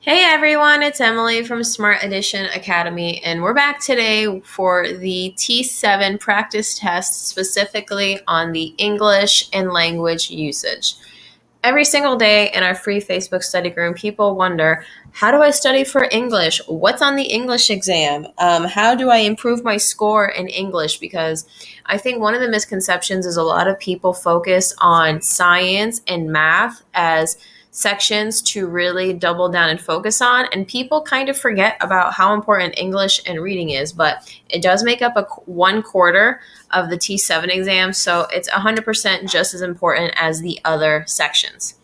Hey everyone, it's Emily from Smart Edition Academy, and we're back today for the T7 practice test specifically on the English and language usage. Every single day in our free Facebook study group, people wonder, how do I study for English? What's on the English exam? How do I improve my score in English? Because I think one of the misconceptions is a lot of people focus on science and math as sections to really double down and focus on, and people kind of forget about how important English and reading is, but it does make up 1/4 of the T7 exam, so it's 100% just as important as the other sections.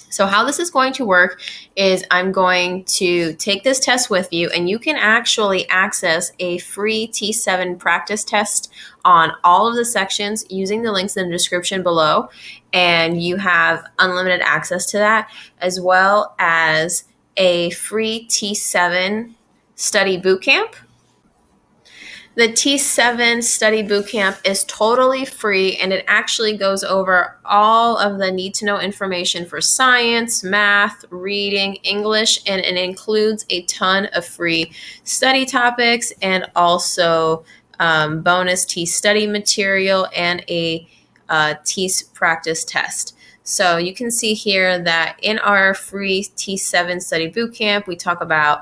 So how this is going to work is I'm going to take this test with you, and you can actually access a free T7 practice test on all of the sections using the links in the description below, and you have unlimited access to that, as well as a free T7 study bootcamp. The T7 Study Bootcamp is totally free, and it actually goes over all of the need to know information for science, math, reading, English, and it includes a ton of free study topics and also bonus TEAS study material and a TEAS practice test. So you can see here that in our free T7 Study Bootcamp, we talk about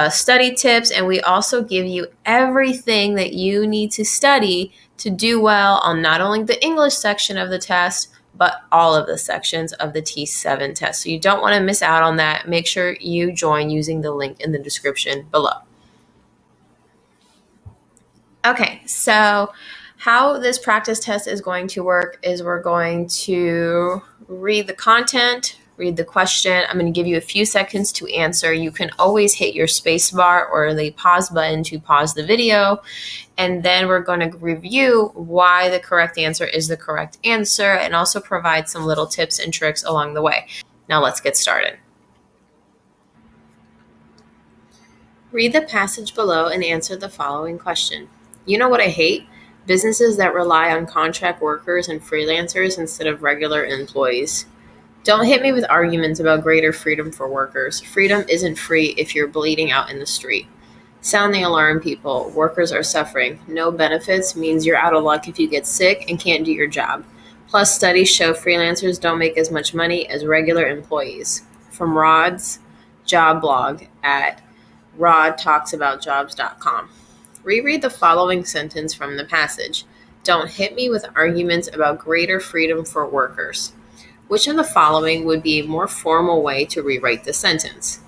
study tips, and we also give you everything that you need to study to do well on not only the English section of the test, but all of the sections of the T7 test. So you don't want to miss out on that. Make sure you join using the link in the description below. Okay, so how this practice test is going to work is we're going to read the content, read the question. I'm going to give you a few seconds to answer. You can always hit your space bar or the pause button to pause the video. And then we're going to review why the correct answer is the correct answer and also provide some little tips and tricks along the way. Now let's get started. Read the passage below and answer the following question. You know what I hate? Businesses that rely on contract workers and freelancers instead of regular employees. Don't hit me with arguments about greater freedom for workers. Freedom isn't free if you're bleeding out in the street. Sound the alarm, people. Workers are suffering. No benefits means you're out of luck if you get sick and can't do your job. Plus, studies show freelancers don't make as much money as regular employees. From Rod's job blog at rodtalksaboutjobs.com. Reread the following sentence from the passage. Don't hit me with arguments about greater freedom for workers. Which of the following would be a more formal way to rewrite the sentence?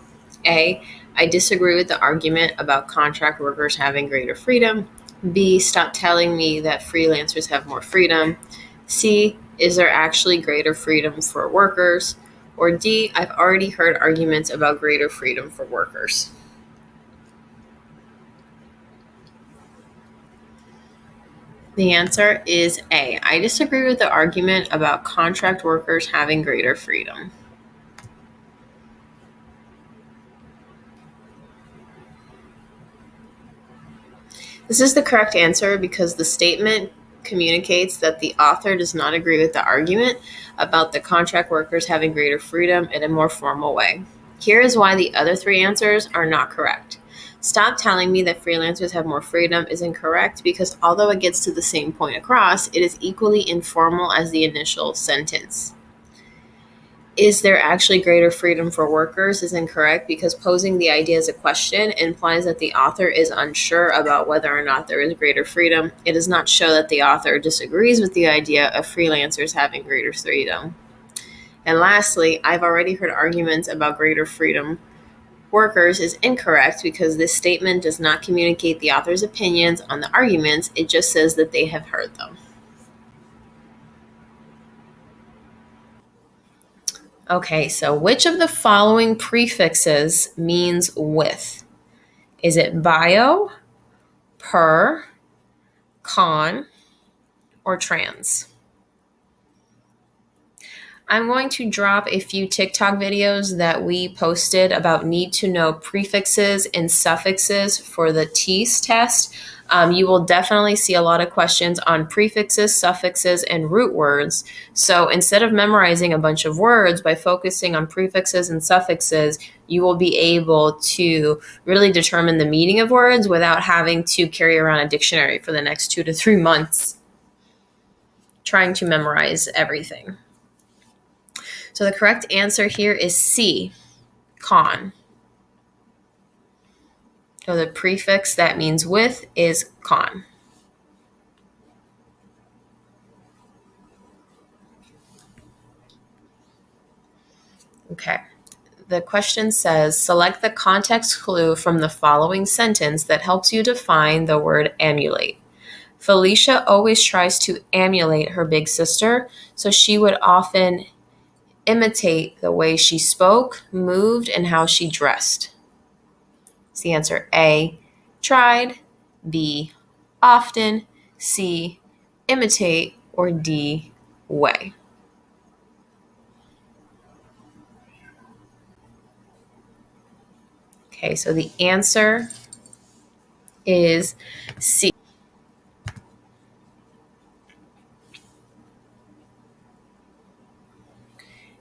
A, I disagree with the argument about contract workers having greater freedom. B, stop telling me that freelancers have more freedom. C, is there actually greater freedom for workers? Or D, I've already heard arguments about greater freedom for workers. The answer is A. I disagree with the argument about contract workers having greater freedom. This is the correct answer because the statement communicates that the author does not agree with the argument about the contract workers having greater freedom in a more formal way. Here is why the other three answers are not correct. Stop telling me that freelancers have more freedom is incorrect because although it gets to the same point across, it is equally informal as the initial sentence. Is there actually greater freedom for workers is incorrect because posing the idea as a question implies that the author is unsure about whether or not there is greater freedom. It does not show that the author disagrees with the idea of freelancers having greater freedom. And lastly, I've already heard arguments about greater freedom workers is incorrect because this statement does not communicate the author's opinions on the arguments. It just says that they have heard them. Okay, so which of the following prefixes means with? Is it bio, per, con, or trans? I'm going to drop a few TikTok videos that we posted about need to know prefixes and suffixes for the TEAS test. You will definitely see a lot of questions on prefixes, suffixes, and root words. So instead of memorizing a bunch of words, by focusing on prefixes and suffixes, you will be able to really determine the meaning of words without having to carry around a dictionary for the next 2 to 3 months trying to memorize everything. So the correct answer here is C, con. So the prefix that means with is con. Okay. The question says, select the context clue from the following sentence that helps you define the word emulate. Felicia always tries to emulate her big sister, so she would often imitate the way she spoke, moved, and how she dressed. Is the answer A, tried, B, often, C, imitate, or D, way? Okay, so the answer is C.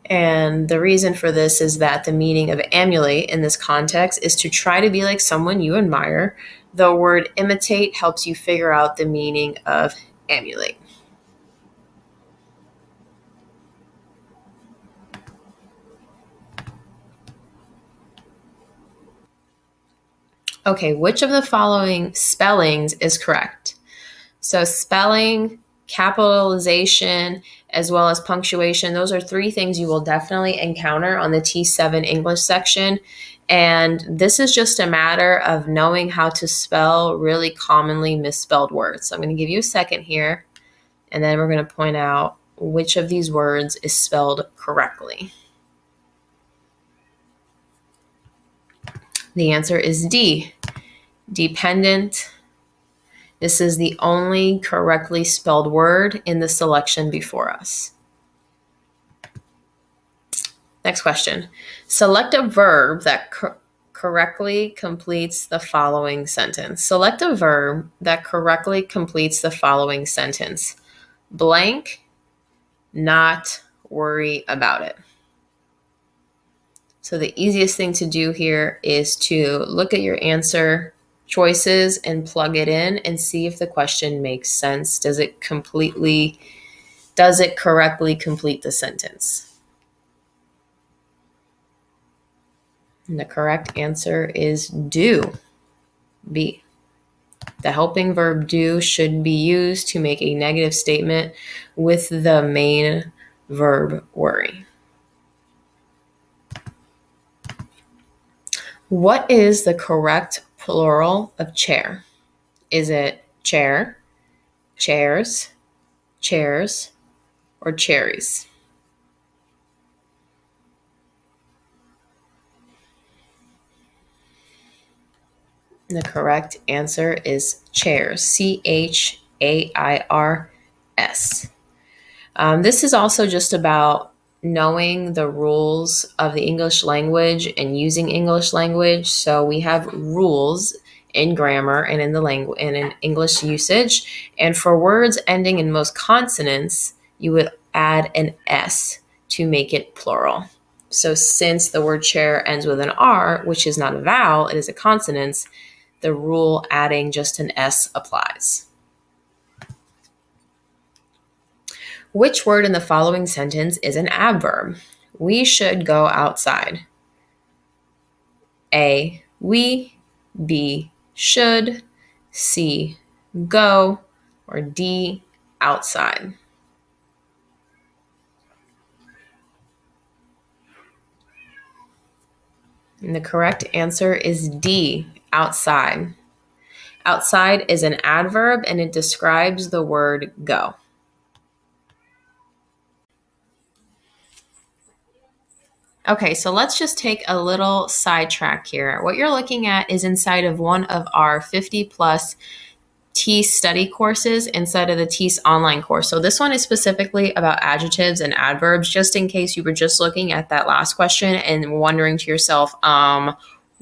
And the reason for this is that the meaning of emulate in this context is to try to be like someone you admire. The word imitate helps you figure out the meaning of emulate. Okay, which of the following spellings is correct? So spelling, capitalization, as well as punctuation, those are 3 things you will definitely encounter on the T7 English section. And this is just a matter of knowing how to spell really commonly misspelled words. So I'm going to give you a second here, and then we're going to point out which of these words is spelled correctly. The answer is D, dependent. This is the only correctly spelled word in the selection before us. Next question. Select a verb that correctly completes the following sentence. Select a verb that correctly completes the following sentence. Blank, not worry about it. So the easiest thing to do here is to look at your answer choices and plug it in and see if the question makes sense. Does it correctly complete the sentence? And the correct answer is do, B. The helping verb do should be used to make a negative statement with the main verb worry. What is the correct plural of chair? Is it chair, chairs, chairs, or cherries? The correct answer is chairs, CHAIRS. This is also just about knowing the rules of the English language and using English language. So we have rules in grammar and in the language and in English usage. And for words ending in most consonants, you would add an S to make it plural. So since the word chair ends with an R, which is not a vowel, it is a consonant, the rule adding just an S applies. Which word in the following sentence is an adverb? We should go outside. A, we, B, should, C, go, or D, outside. And the correct answer is D, outside. Outside is an adverb and it describes the word go. Okay, so let's just take a little sidetrack here. What you're looking at is inside of one of our 50 plus TEAS study courses inside of the TEAS online course. So this one is specifically about adjectives and adverbs, just in case you were just looking at that last question and wondering to yourself,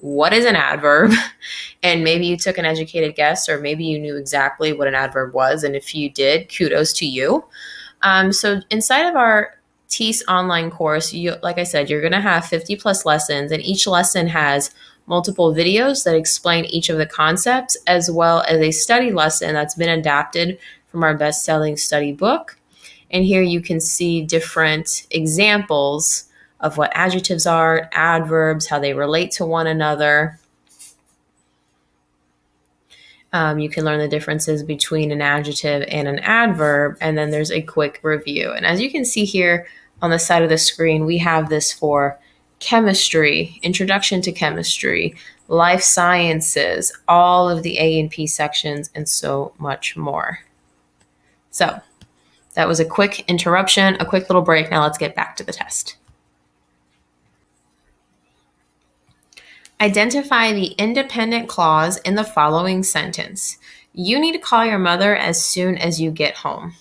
what is an adverb? And maybe you took an educated guess, or maybe you knew exactly what an adverb was. And if you did, kudos to you. So inside of our TEAS online course, like I said, you're going to have 50 plus lessons, and each lesson has multiple videos that explain each of the concepts, as well as a study lesson that's been adapted from our best-selling study book. And here you can see different examples of what adjectives are, adverbs, how they relate to one another. You can learn the differences between an adjective and an adverb, and then there's a quick review. And as you can see here on the side of the screen, we have this for chemistry, introduction to chemistry, life sciences, all of the A and P sections, and so much more. So that was a quick interruption, a quick little break. Now let's get back to the test. Identify the independent clause in the following sentence. You need to call your mother as soon as you get home.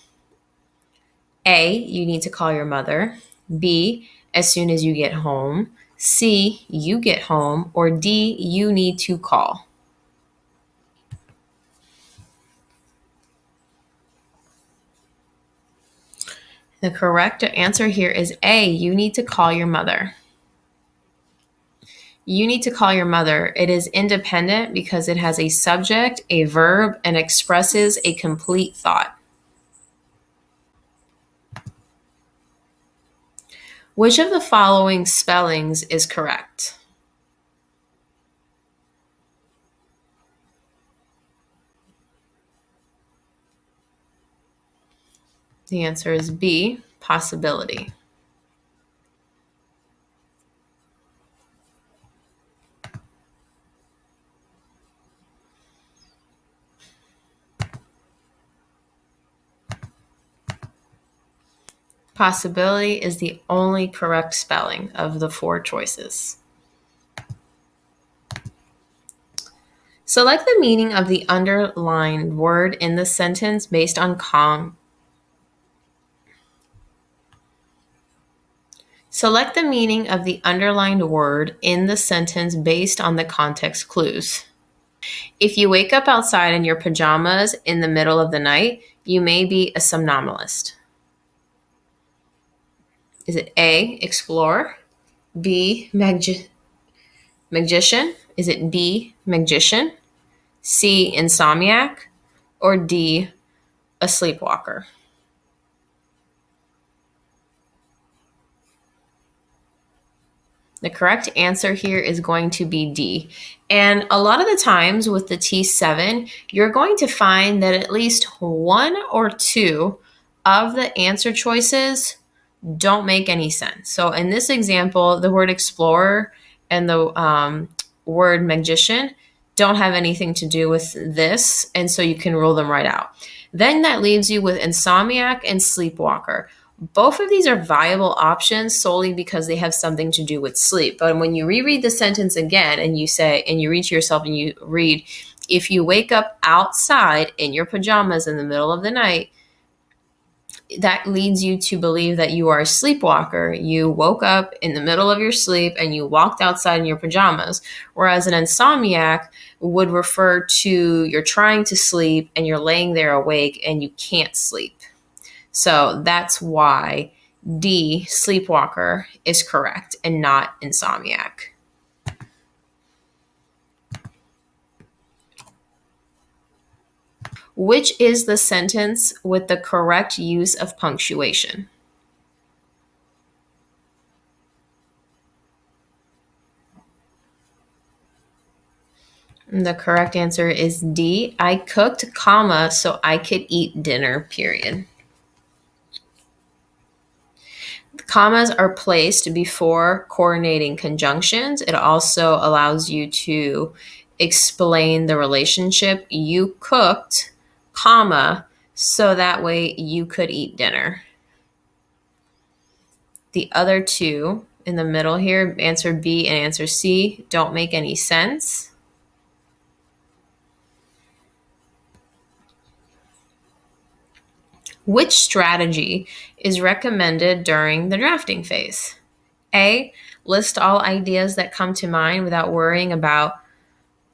A, you need to call your mother. B, as soon as you get home. C, you get home. Or D, you need to call. The correct answer here is A, you need to call your mother. You need to call your mother. It is independent because it has a subject, a verb, and expresses a complete thought. Which of the following spellings is correct? The answer is B, possibility. Possibility is the only correct spelling of the four choices. Select the meaning of the underlined word in the sentence based on Select the meaning of the underlined word in the sentence based on the context clues. If you wake up outside in your pajamas in the middle of the night, you may be a somnambulist. Is it A, explorer, B, magician? Is it B, magician, C, insomniac, or D, a sleepwalker? The correct answer here is going to be D. And a lot of the times with the T7, you're going to find that at least one or two of the answer choices don't make any sense. So in this example, the word explorer and the word magician don't have anything to do with this, and so you can rule them right out. Then that leaves you with insomniac and sleepwalker. Both of these are viable options solely because they have something to do with sleep. But when you reread the sentence again and you say, and you read to yourself and you read, if you wake up outside in your pajamas in the middle of the night, that leads you to believe that you are a sleepwalker. You woke up in the middle of your sleep and you walked outside in your pajamas. Whereas an insomniac would refer to you're trying to sleep and you're laying there awake and you can't sleep. So that's why D, sleepwalker, is correct and not insomniac. Which is the sentence with the correct use of punctuation? The correct answer is D, I cooked, comma, so I could eat dinner, period. Commas are placed before coordinating conjunctions. It also allows you to explain the relationship. You cooked, comma, so that way you could eat dinner. The other two in the middle here, answer B and answer C, don't make any sense. Which strategy is recommended during the drafting phase? A, List all ideas that come to mind without worrying about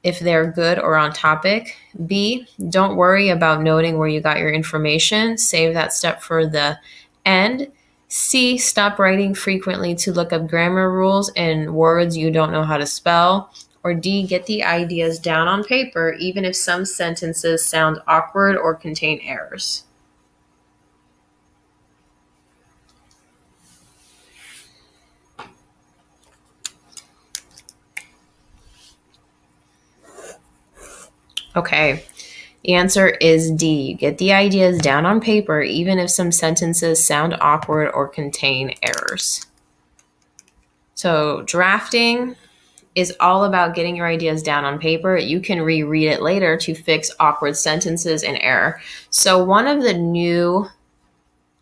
if they're good or on topic. B, don't worry about noting where you got your information. Save that step for the end. C, stop writing frequently to look up grammar rules and words you don't know how to spell. Or D, get the ideas down on paper, even if some sentences sound awkward or contain errors. Okay, the answer is D. Get the ideas down on paper, even if some sentences sound awkward or contain errors. So, drafting is all about getting your ideas down on paper. You can reread it later to fix awkward sentences and error. So, one of the new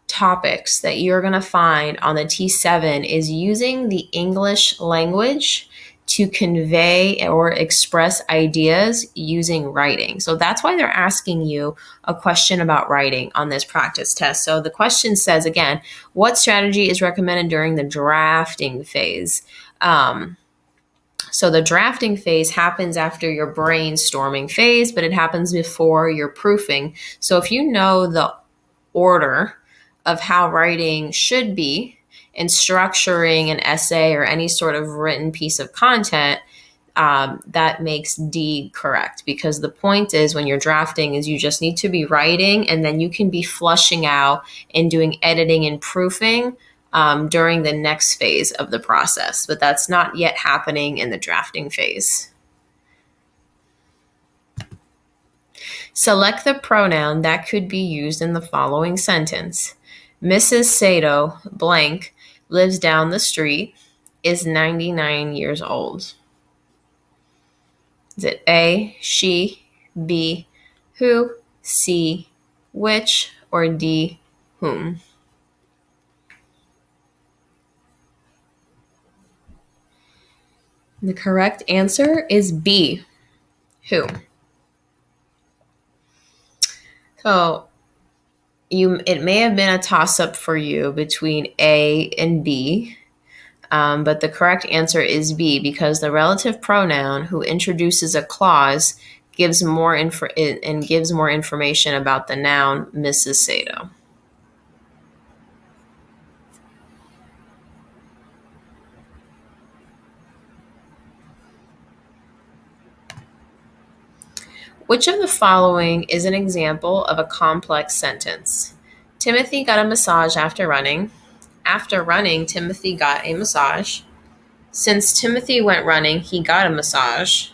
topics that you're going to find on the T7 is using the English language to convey or express ideas using writing. So that's why they're asking you a question about writing on this practice test. So the question says, again, what strategy is recommended during the drafting phase? So the drafting phase happens after your brainstorming phase, but it happens before your proofing. So if you know the order of how writing should be in structuring an essay or any sort of written piece of content, that makes D correct, because the point is when you're drafting is you just need to be writing, and then you can be flushing out and doing editing and proofing during the next phase of the process, but that's not yet happening in the drafting phase. Select the pronoun that could be used in the following sentence. Mrs. Sato blank lives down the street, is 99 years old. Is it A, she, B, who, C, which, or D, whom? The correct answer is B, who. So it may have been a toss-up for you between A and B, but the correct answer is B, because the relative pronoun who introduces a clause gives more information about the noun Mrs. Sato. Which of the following is an example of a complex sentence? Timothy got a massage after running. After running, Timothy got a massage. Since Timothy went running, he got a massage.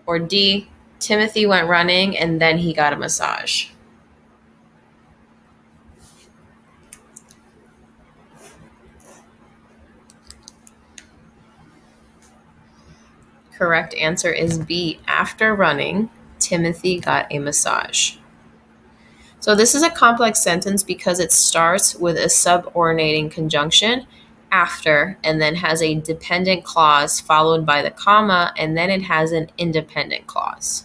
Or D, Timothy went running and then he got a massage. Correct answer is B. After running, Timothy got a massage. So this is a complex sentence because it starts with a subordinating conjunction after, and then has a dependent clause followed by the comma, and then it has an independent clause.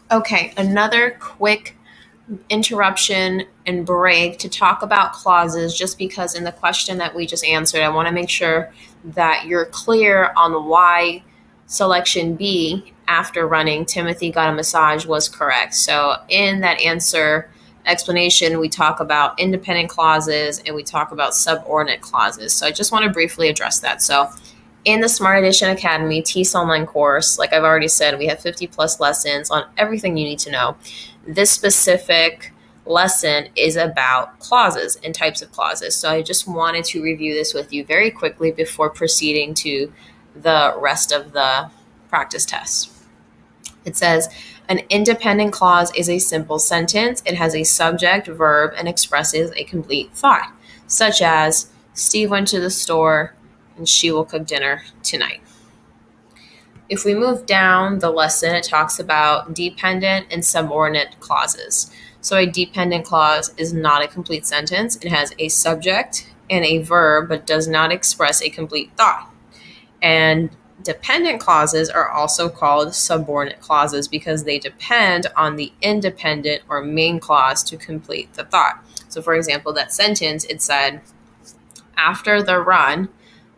Okay, another quick interruption and break to talk about clauses, just because in the question that we just answered, I want to make sure that you're clear on why selection B, after running, Timothy got a massage, was correct. So in that answer explanation, we talk about independent clauses and we talk about subordinate clauses. So I just want to briefly address that. So in the Smart Edition Academy TEAS online course, like I've already said, we have 50 plus lessons on everything you need to know. This specific lesson is about clauses and types of clauses. So I just wanted to review this with you very quickly before proceeding to the rest of the practice test. It says, an independent clause is a simple sentence. It has a subject, verb, and expresses a complete thought, such as, Steve went to the store and she will cook dinner tonight. If we move down the lesson, it talks about dependent and subordinate clauses. So a dependent clause is not a complete sentence. It has a subject and a verb, but does not express a complete thought. And dependent clauses are also called subordinate clauses because they depend on the independent or main clause to complete the thought. So for example, that sentence, it said, after the run,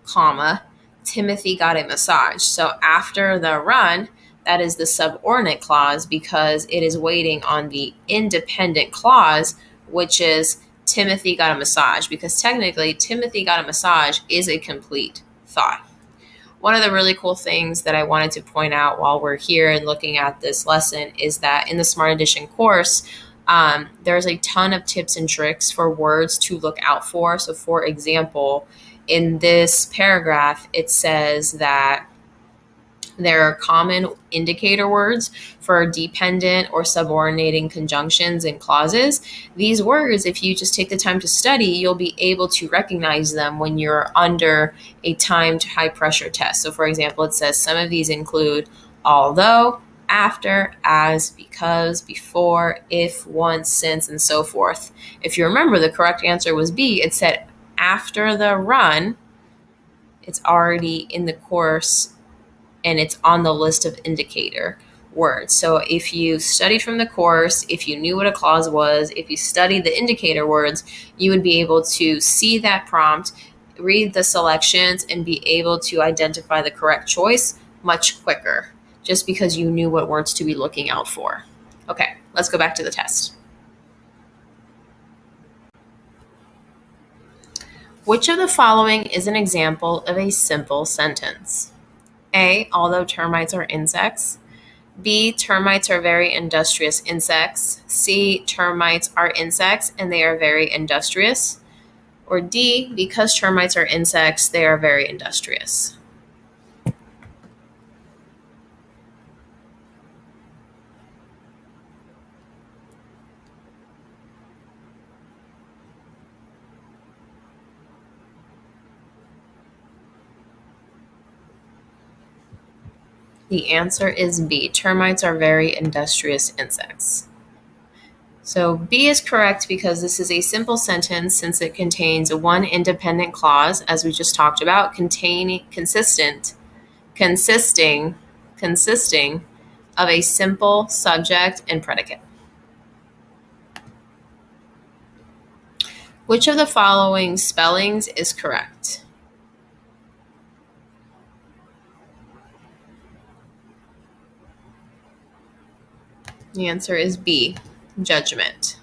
comma, Timothy got a massage. So after the run, that is the subordinate clause because it is waiting on the independent clause, which is Timothy got a massage, because technically Timothy got a massage is a complete thought. One of the really cool things that I wanted to point out while we're here and looking at this lesson is that in the Smart Edition course, there's a ton of tips and tricks for words to look out for. So, for example, in this paragraph, it says that there are common indicator words for dependent or subordinating conjunctions and clauses. These words, if you just take the time to study, you'll be able to recognize them when you're under a timed high pressure test. So, for example, it says some of these include although, after, as, because, before, if, once, since, and so forth. If you remember, the correct answer was B. It said after the run, it's already in the course and it's on the list of indicator words. So if you studied from the course, if you knew what a clause was, if you studied the indicator words, you would be able to see that prompt, read the selections, and be able to identify the correct choice much quicker, just because you knew what words to be looking out for. Okay, let's go back to the test. Which of the following is an example of a simple sentence? A, although termites are insects. B, termites are very industrious insects. C, termites are insects and they are very industrious. Or D, because termites are insects, they are very industrious. The answer is B. Termites are very industrious insects. So B is correct because this is a simple sentence since it contains one independent clause, as we just talked about, consisting of a simple subject and predicate. Which of the following spellings is correct? The answer is B, judgment.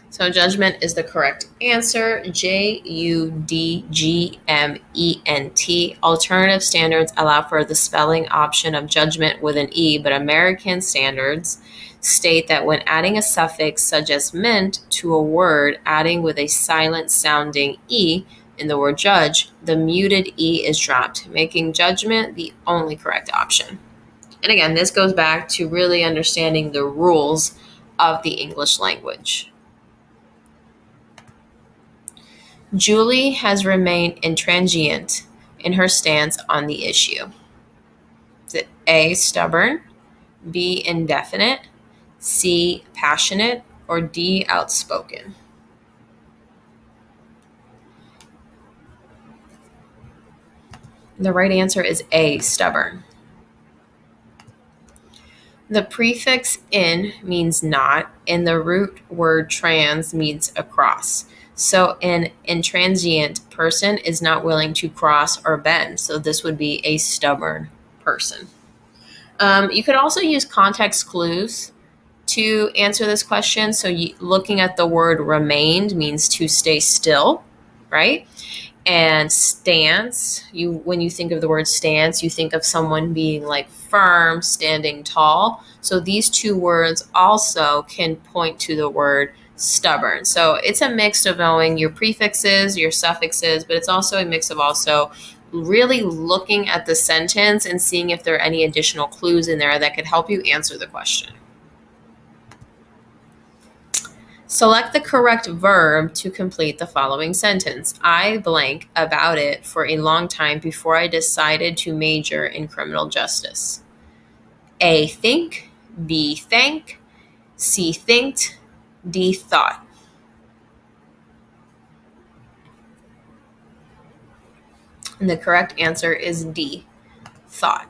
So judgment is the correct answer. Judgment. Alternative standards allow for the spelling option of judgment with an E, but American standards state that when adding a suffix such as ment to a word, adding with a silent sounding E in the word judge, the muted E is dropped, making judgment the only correct option. And again, this goes back to really understanding the rules of the English language. Julie has remained intransigent in her stance on the issue. Is it A, stubborn, B, indefinite, C, passionate, or D, outspoken? The right answer is A, stubborn. The prefix in means not, and the root word trans means across. So an intransient person is not willing to cross or bend. So this would be a stubborn person. You could also use context clues to answer this question. So looking at the word remained means to stay still, right? And stance, when you think of the word stance, you think of someone being like firm, standing tall. So these two words also can point to the word stubborn. So it's a mix of knowing your prefixes, your suffixes, but it's also a mix of also really looking at the sentence and seeing if there are any additional clues in there that could help you answer the question. Select the correct verb to complete the following sentence. I blank about it for a long time before I decided to major in criminal justice. A, think, B, thank, C, thinked, D, thought. And the correct answer is D, thought.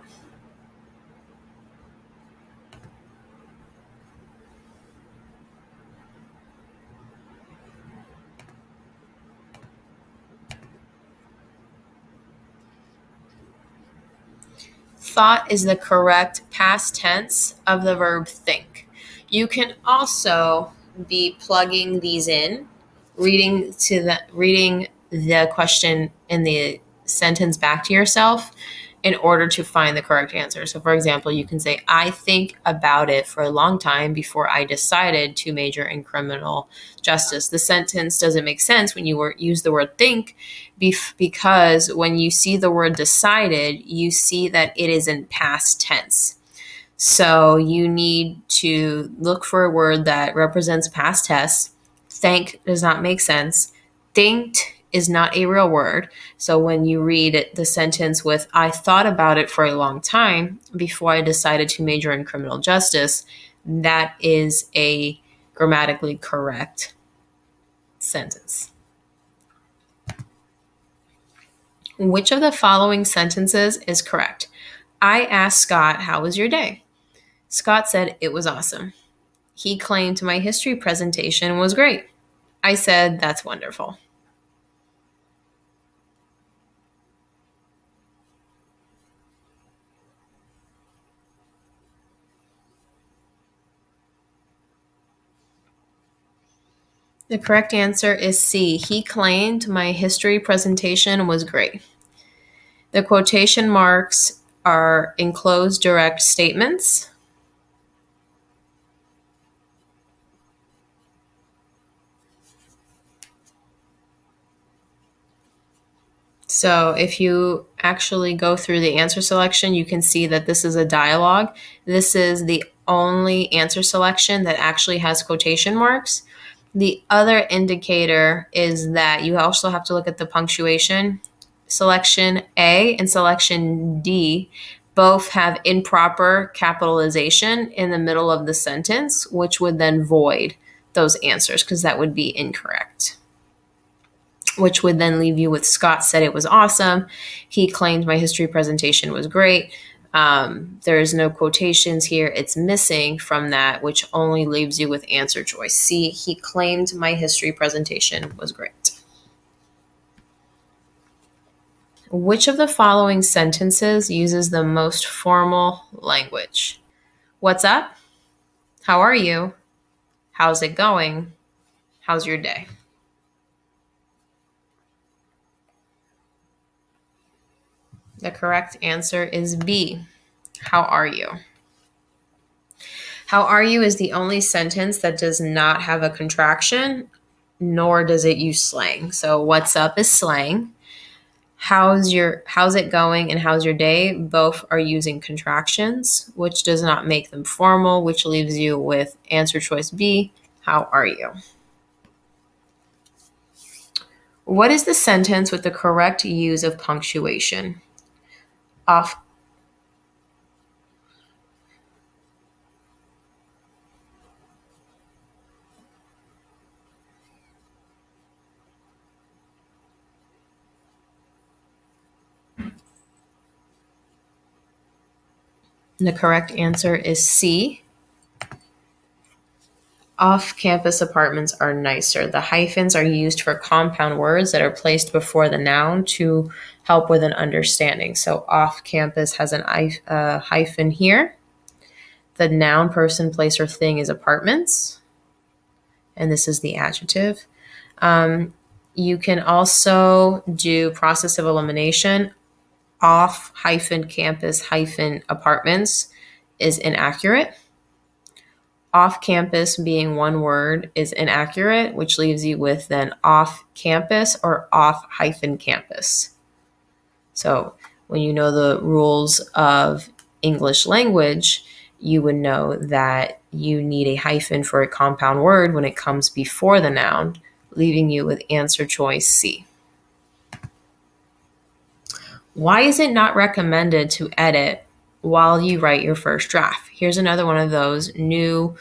thought is the correct past tense of the verb think. You can also be plugging these in, reading the question in the sentence back to yourself in order to find the correct answer. So for example, you can say, I think about it for a long time before I decided to major in criminal justice. The sentence doesn't make sense when you use the word think because when you see the word decided, you see that it is in past tense. So you need to look for a word that represents past tense. Think does not make sense. Thinked is not a real word. So when you read the sentence with, I thought about it for a long time before I decided to major in criminal justice, that is a grammatically correct sentence. Which of the following sentences is correct? I asked Scott, how was your day? Scott said it was awesome. He claimed my history presentation was great. I said, that's wonderful. The correct answer is C. He claimed my history presentation was great. The quotation marks are enclosed direct statements. So if you actually go through the answer selection, you can see that this is a dialogue. This is the only answer selection that actually has quotation marks. The other indicator is that you also have to look at the punctuation. Selection A and selection D both have improper capitalization in the middle of the sentence, which would then void those answers because that would be incorrect. Which would then leave you with Scott said it was awesome. He claimed my history presentation was great. There's no quotations here. It's missing from that, which only leaves you with answer choice C. He claimed my history presentation was great. Which of the following sentences uses the most formal language? What's up? How are you? How's it going? How's your day? The correct answer is B. How are you? How are you is the only sentence that does not have a contraction, nor does it use slang. So what's up is slang. How's it going and how's your day both are using contractions, which does not make them formal, which leaves you with answer choice B. How are you? What is the sentence with the correct use of punctuation? Off. The correct answer is C. Off-campus apartments are nicer. The hyphens are used for compound words that are placed before the noun to help with an understanding. So off-campus has an hyphen here. The noun, person, place, or thing is apartments. And this is the adjective. You can also do process of elimination. Off hyphen campus hyphen apartments is inaccurate. Off campus being one word is inaccurate, which leaves you with then off campus or off hyphen campus. So when you know the rules of English language, you would know that you need a hyphen for a compound word when it comes before the noun, leaving you with answer choice C. Why is it not recommended to edit while you write your first draft? Here's another one of those new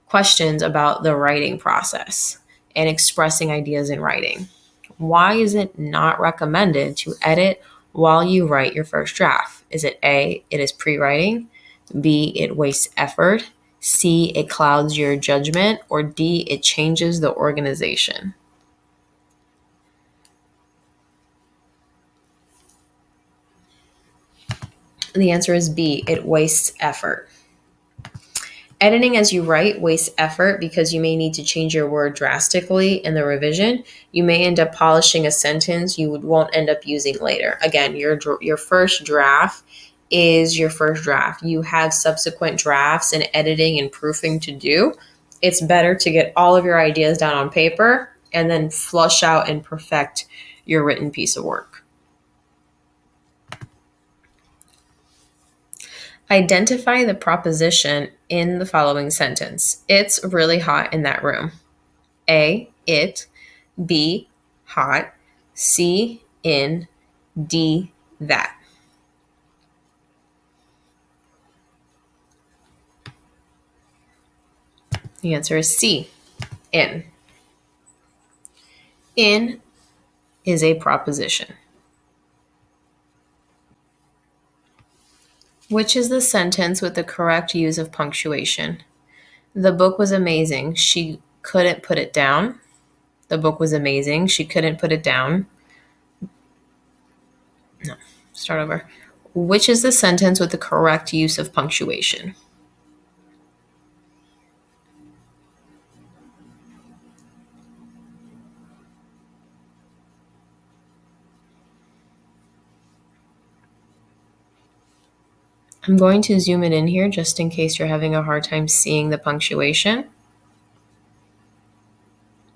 questions about the writing process and expressing ideas in writing. Why is it not recommended to edit while you write your first draft? Is it A, it is pre-writing, B, it wastes effort, C, it clouds your judgment, or D, it changes the organization? And the answer is B, it wastes effort. Editing as you write wastes effort because you may need to change your word drastically in the revision. You may end up polishing a sentence you won't end up using later. Again, your first draft is your first draft. You have subsequent drafts and editing and proofing to do. It's better to get all of your ideas down on paper and then flush out and perfect your written piece of work. Identify the proposition in the following sentence. It's really hot in that room. A, it. B, hot. C, in. D, that. The answer is C, in. In is a proposition. Which is the sentence with the correct use of punctuation? The book was amazing. She couldn't put it down. The book was amazing. She couldn't put it down. No, start over. Which is the sentence with the correct use of punctuation? I'm going to zoom it in here just in case you're having a hard time seeing the punctuation.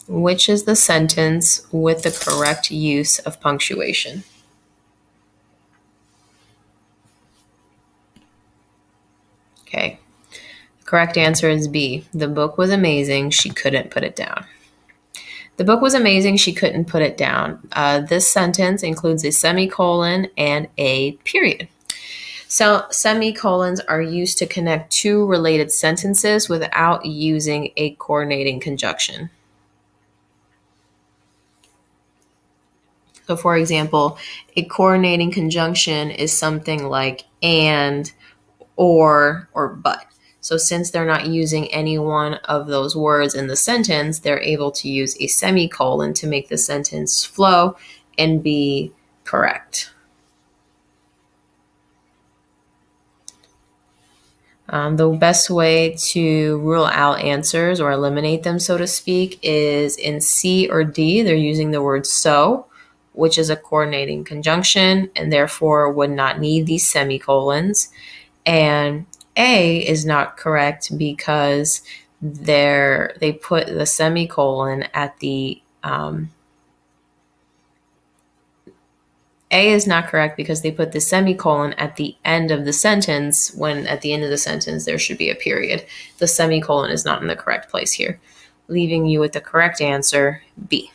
Which is the sentence with the correct use of punctuation? Okay. The correct answer is B. The book was amazing. She couldn't put it down. The book was amazing. She couldn't put it down. This sentence includes a semicolon and a period. So semicolons are used to connect two related sentences without using a coordinating conjunction. So for example, a coordinating conjunction is something like and, or but. So since they're not using any one of those words in the sentence, they're able to use a semicolon to make the sentence flow and be correct. The best way to rule out answers or eliminate them, so to speak, is in C or D, they're using the word so, which is a coordinating conjunction and therefore would not need these semicolons. And A is not correct because they put the semicolon at the A is not correct because they put the semicolon at the end of the sentence when at the end of the sentence there should be a period. The semicolon is not in the correct place here, leaving you with the correct answer, B.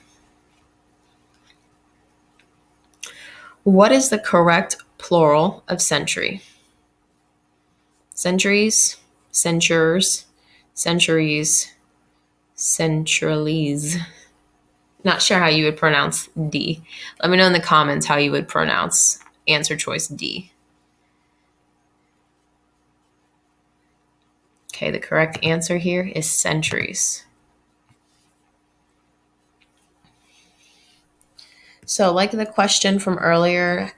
What is the correct plural of century? Centuries, centures, centuries, centuries. Not sure how you would pronounce D. Let me know in the comments how you would pronounce answer choice D. Okay, the correct answer here is centuries. So like the question from earlier,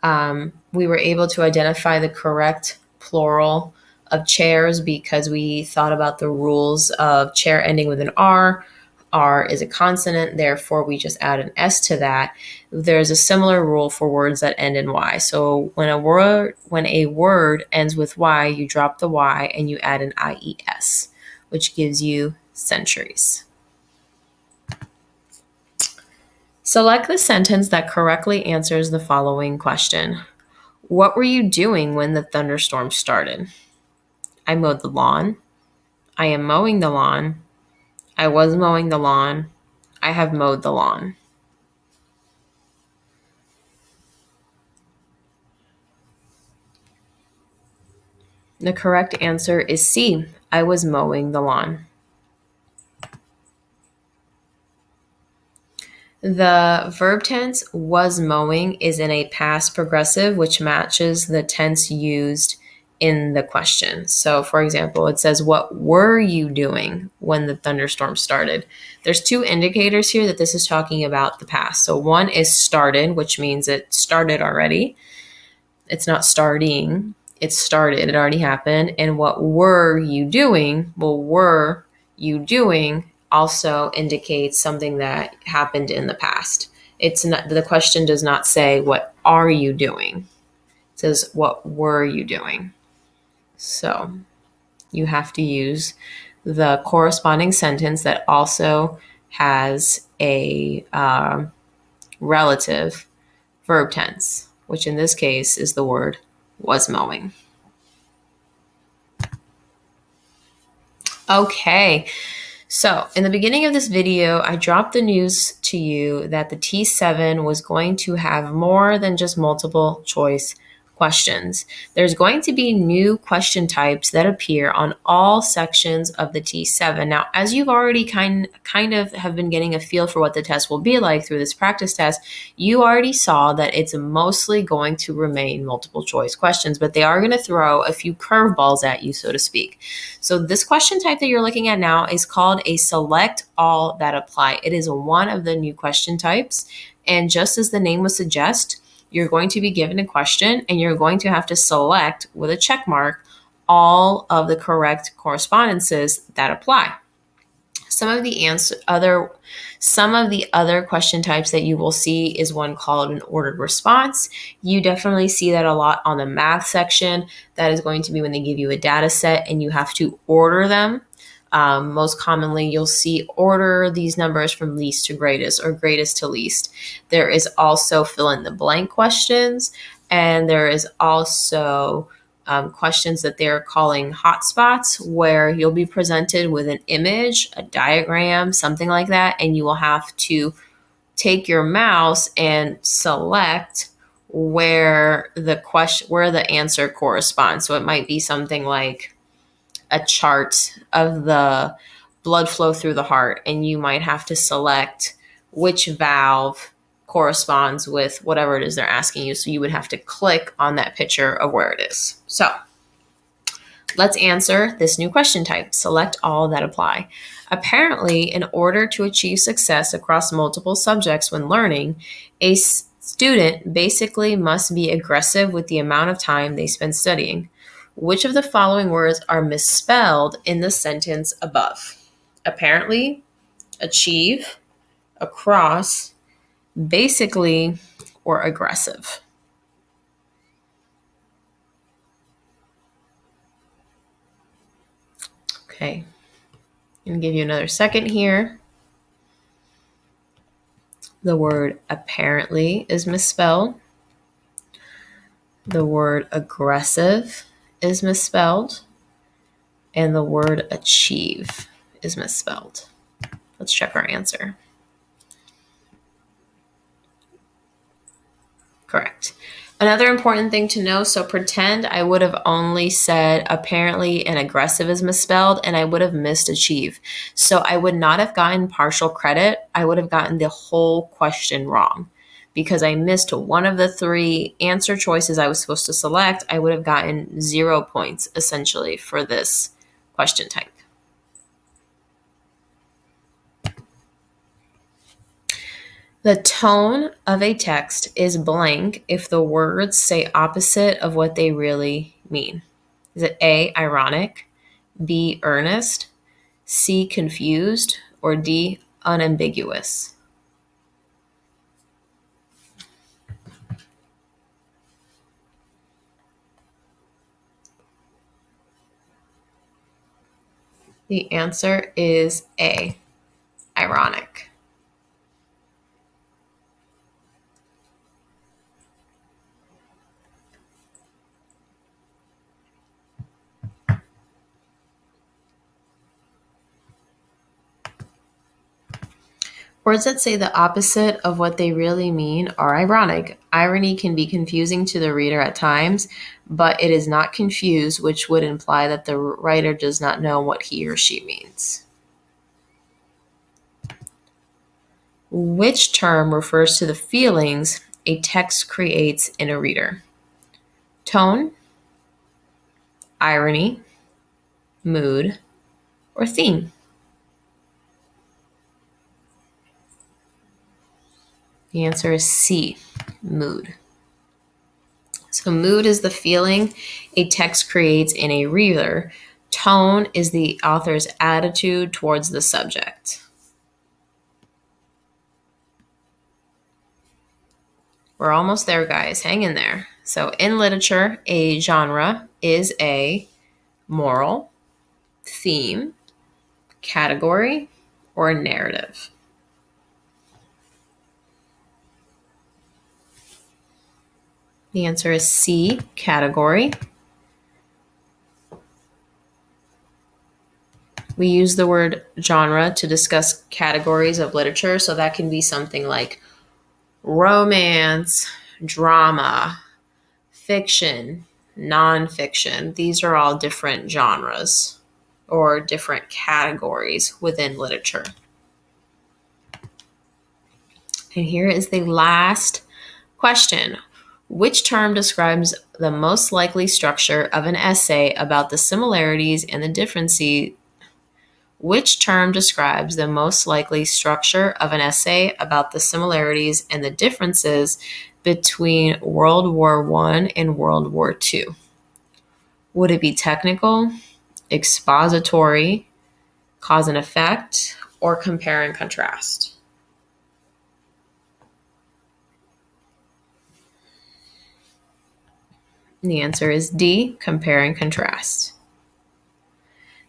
we were able to identify the correct plural of chairs because we thought about the rules of chair ending with an R. R is a consonant, therefore we just add an S to that. There's a similar rule for words that end in Y. So when a word ends with Y, you drop the Y and you add an IES, which gives you centuries. Select the sentence that correctly answers the following question. What were you doing when the thunderstorm started? I mowed the lawn. I am mowing the lawn. I was mowing the lawn. I have mowed the lawn. The correct answer is C. I was mowing the lawn. The verb tense was mowing is in a past progressive, which matches the tense used in the question. So for example, it says, what were you doing when the thunderstorm started? There's two indicators here that this is talking about the past. So one is started, which means it started already. It's not starting. It started. It already happened. And what were you doing? Well, were you doing also indicates something that happened in the past. It's not, the question does not say what are you doing. It says what were you doing. So you have to use the corresponding sentence that also has a relative verb tense, which in this case is the word was mowing. Okay, so in the beginning of this video, I dropped the news to you that the T7 was going to have more than just multiple choice questions. There's going to be new question types that appear on all sections of the T7. Now, as you've already kind of have been getting a feel for what the test will be like through this practice test, you already saw that it's mostly going to remain multiple choice questions, but they are going to throw a few curveballs at you, so to speak. So this question type that you're looking at now is called a select all that apply. It is one of the new question types. And just as the name would suggest, you're going to be given a question and you're going to have to select with a check mark all of the correct correspondences that apply. Some of the other question types that you will see is one called an ordered response. You definitely see that a lot on the math section. That is going to be when they give you a data set and you have to order them. Most commonly, you'll see order these numbers from least to greatest or greatest to least. There is also fill in the blank questions, and there is also questions that they're calling hotspots, where you'll be presented with an image, a diagram, something like that, and you will have to take your mouse and select where the answer corresponds. So it might be something like a chart of the blood flow through the heart, and you might have to select which valve corresponds with whatever it is they're asking you. So you would have to click on that picture of where it is. So let's answer this new question type. Select all that apply. Apparently, in order to achieve success across multiple subjects when learning, a student basically must be aggressive with the amount of time they spend studying. Which of the following words are misspelled in the sentence above? Apparently, achieve, across, basically, or aggressive. Okay, I'm going to give you another second here. The word apparently is misspelled. The word aggressive is misspelled. And the word achieve is misspelled. Let's check our answer. Correct. Another important thing to know, so pretend I would have only said apparently and aggressive is misspelled, and I would have missed achieve. So I would not have gotten partial credit. I would have gotten the whole question wrong. Because I missed one of the three answer choices I was supposed to select, I would have gotten 0 points essentially for this question type. The tone of a text is blank if the words say opposite of what they really mean. Is it A, ironic, B, earnest, C, confused, or D, unambiguous? The answer is A, ironic. Words that say the opposite of what they really mean are ironic. Irony can be confusing to the reader at times, but it is not confused, which would imply that the writer does not know what he or she means. Which term refers to the feelings a text creates in a reader? Tone, irony, mood, or theme? The answer is C, mood. So mood is the feeling a text creates in a reader. Tone is the author's attitude towards the subject. We're almost there, guys. Hang in there. So in literature, a genre is a moral, theme, category, or narrative. The answer is C, category. We use the word genre to discuss categories of literature, so that can be something like romance, drama, fiction, nonfiction. These are all different genres or different categories within literature. And here is the last question. Which term describes the most likely structure of an essay about the similarities and the differences? Which term describes the most likely structure of an essay about the similarities and the differences between World War I and World War II? Would it be technical, expository, cause and effect, or compare and contrast? And the answer is D, compare and contrast.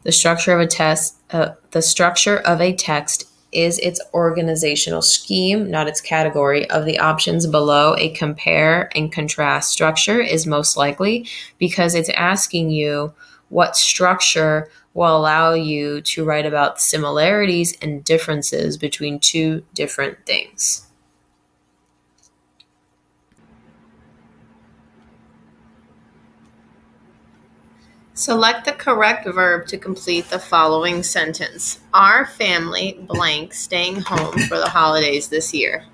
The structure of a text is its organizational scheme, not its category. Of the options below, a compare and contrast structure is most likely because it's asking you what structure will allow you to write about similarities and differences between two different things. Select the correct verb to complete the following sentence. Our family blank staying home for the holidays this year.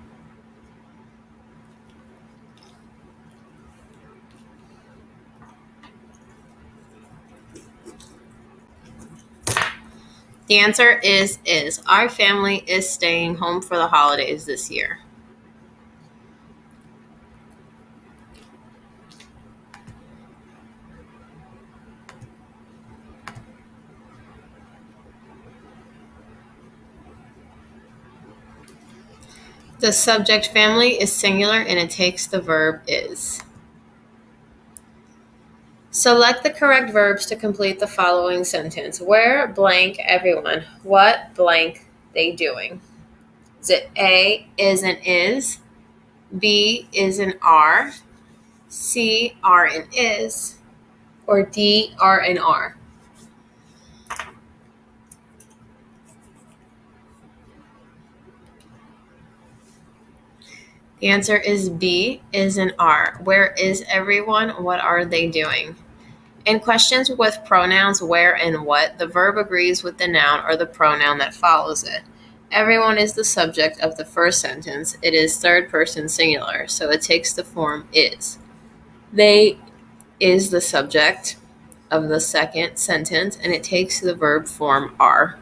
The answer is. Our family is staying home for the holidays this year. The subject family is singular and it takes the verb is. Select the correct verbs to complete the following sentence. Where blank everyone. What blank they doing? Is it A is and is, B is and are, C are and is, or D are and are? The answer is B is and are. Where is everyone? What are they doing? In questions with pronouns where and what, the verb agrees with the noun or the pronoun that follows it. Everyone is the subject of the first sentence. It is third person singular, so it takes the form is. They is the subject of the second sentence, and it takes the verb form are.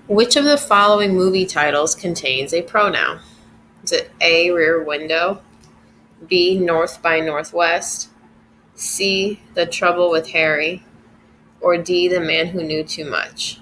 Which of the following movie titles contains a pronoun? Is it A, Rear Window, B, North by Northwest, C, The Trouble with Harry, or D, The Man Who Knew Too Much?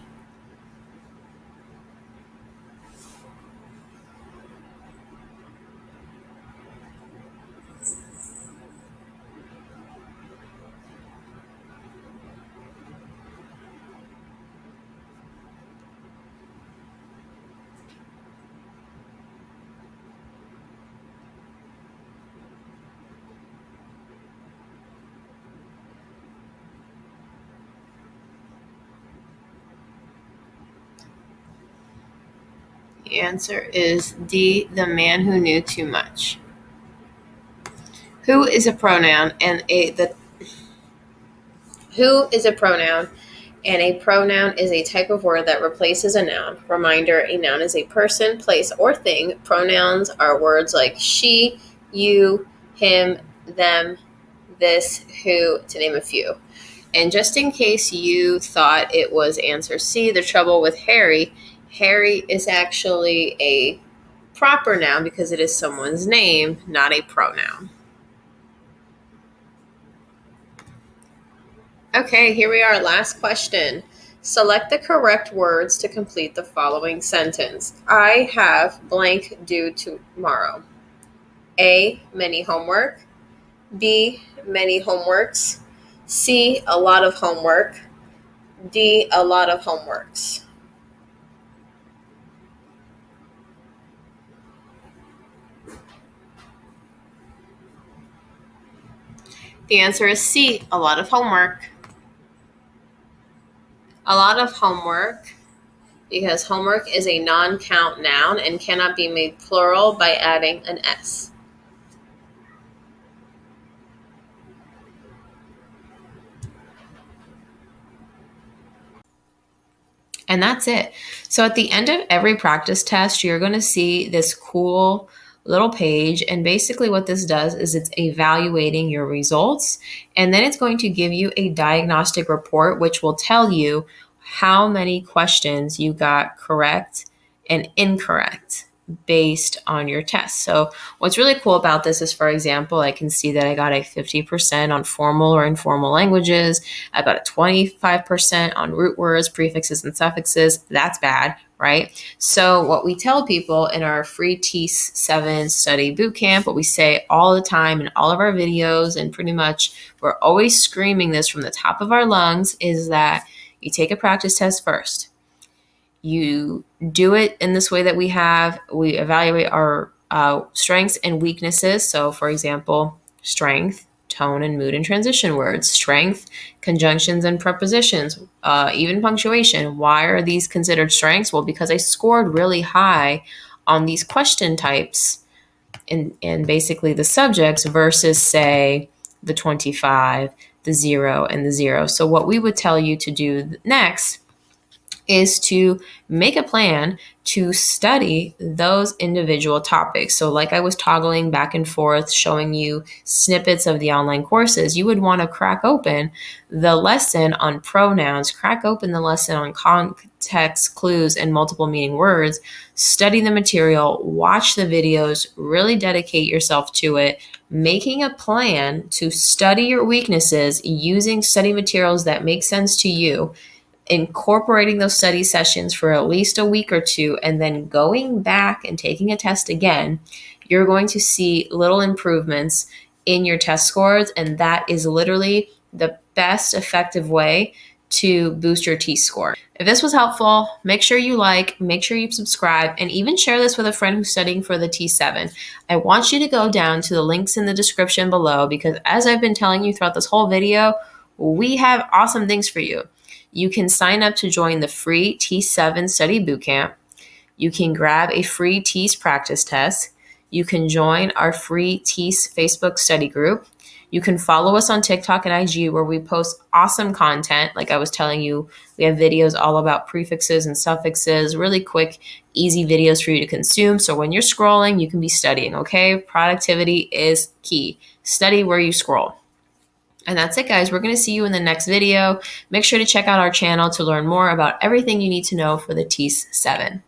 The answer is D, The Man Who Knew Too Much. Who is a pronoun and who is a pronoun and a pronoun is a type of word that replaces a noun. Reminder, a noun is a person, place, or thing. Pronouns are words like she, you, him, them, this, who, to name a few. And just in case you thought it was answer C, The Trouble with Harry, Harry is actually a proper noun because it is someone's name, not a pronoun. Okay, here we are. Last question. Select the correct words to complete the following sentence. I have blank due tomorrow. A, many homework. B, many homeworks. C, a lot of homework. D, a lot of homeworks. The answer is C, a lot of homework. A lot of homework, because homework is a non-count noun and cannot be made plural by adding an S. And that's it. So at the end of every practice test, you're going to see this cool little page. And basically what this does is it's evaluating your results. And then it's going to give you a diagnostic report, which will tell you how many questions you got correct and incorrect based on your test. So what's really cool about this is, for example, I can see that I got a 50% on formal or informal languages. I got a 25% on root words, prefixes, and suffixes. That's bad, right? So what we tell people in our free TEAS 7 study bootcamp, what we say all the time in all of our videos, and pretty much we're always screaming this from the top of our lungs, is that you take a practice test first. You do it in this way that we have. We evaluate our strengths and weaknesses. So, for example, strength, tone and mood and transition words, strength, conjunctions and prepositions, even punctuation. Why are these considered strengths? Well, because I scored really high on these question types and basically the subjects versus, say, the 25, the 0, and the 0. So, what we would tell you to do next is to make a plan to study those individual topics. So like I was toggling back and forth, showing you snippets of the online courses, you would want to crack open the lesson on pronouns, crack open the lesson on context clues and multiple meaning words, study the material, watch the videos, really dedicate yourself to it, making a plan to study your weaknesses using study materials that make sense to you, incorporating those study sessions for at least a week or two, and then going back and taking a test again, you're going to see little improvements in your test scores. And that is literally the best effective way to boost your TEAS score. If this was helpful, make sure you like, make sure you subscribe, and even share this with a friend who's studying for the TEAS 7. I want you to go down to the links in the description below, because as I've been telling you throughout this whole video, we have awesome things for you. You can sign up to join the free TEAS 7 study bootcamp. You can grab a free TEAS practice test. You can join our free TEAS Facebook study group. You can follow us on TikTok and IG, where we post awesome content. Like I was telling you, we have videos all about prefixes and suffixes, really quick, easy videos for you to consume. So when you're scrolling, you can be studying, okay? Productivity is key. Study where you scroll. And that's it, guys. We're going to see you in the next video. Make sure to check out our channel to learn more about everything you need to know for the TEAS 7.